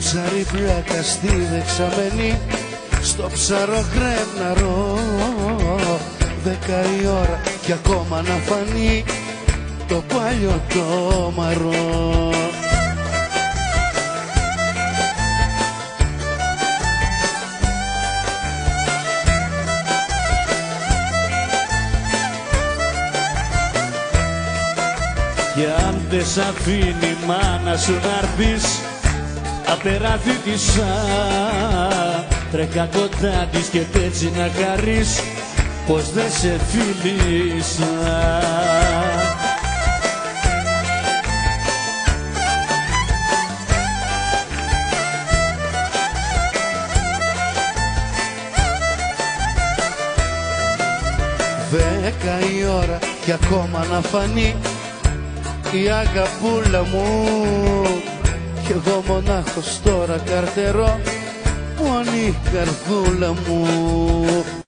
ψάρι πλάκα στη δεξαμενή, στο ψαρό κρέμναρο. 10 η ώρα κι ακόμα να φανεί το παλιό το μαρό. Κι αν δεν σ' αφήνει η μάνα σου να'ρθεις απεραθήτησα, τρέκα κοντά της και έτσι να χαρείς πως δεν σε φίλησα. Δέκα η ώρα κι ακόμα να φανεί η αγαπούλα μου, κι εγώ μονάχος τώρα καρτερώ, μόνη η καρδούλα μου.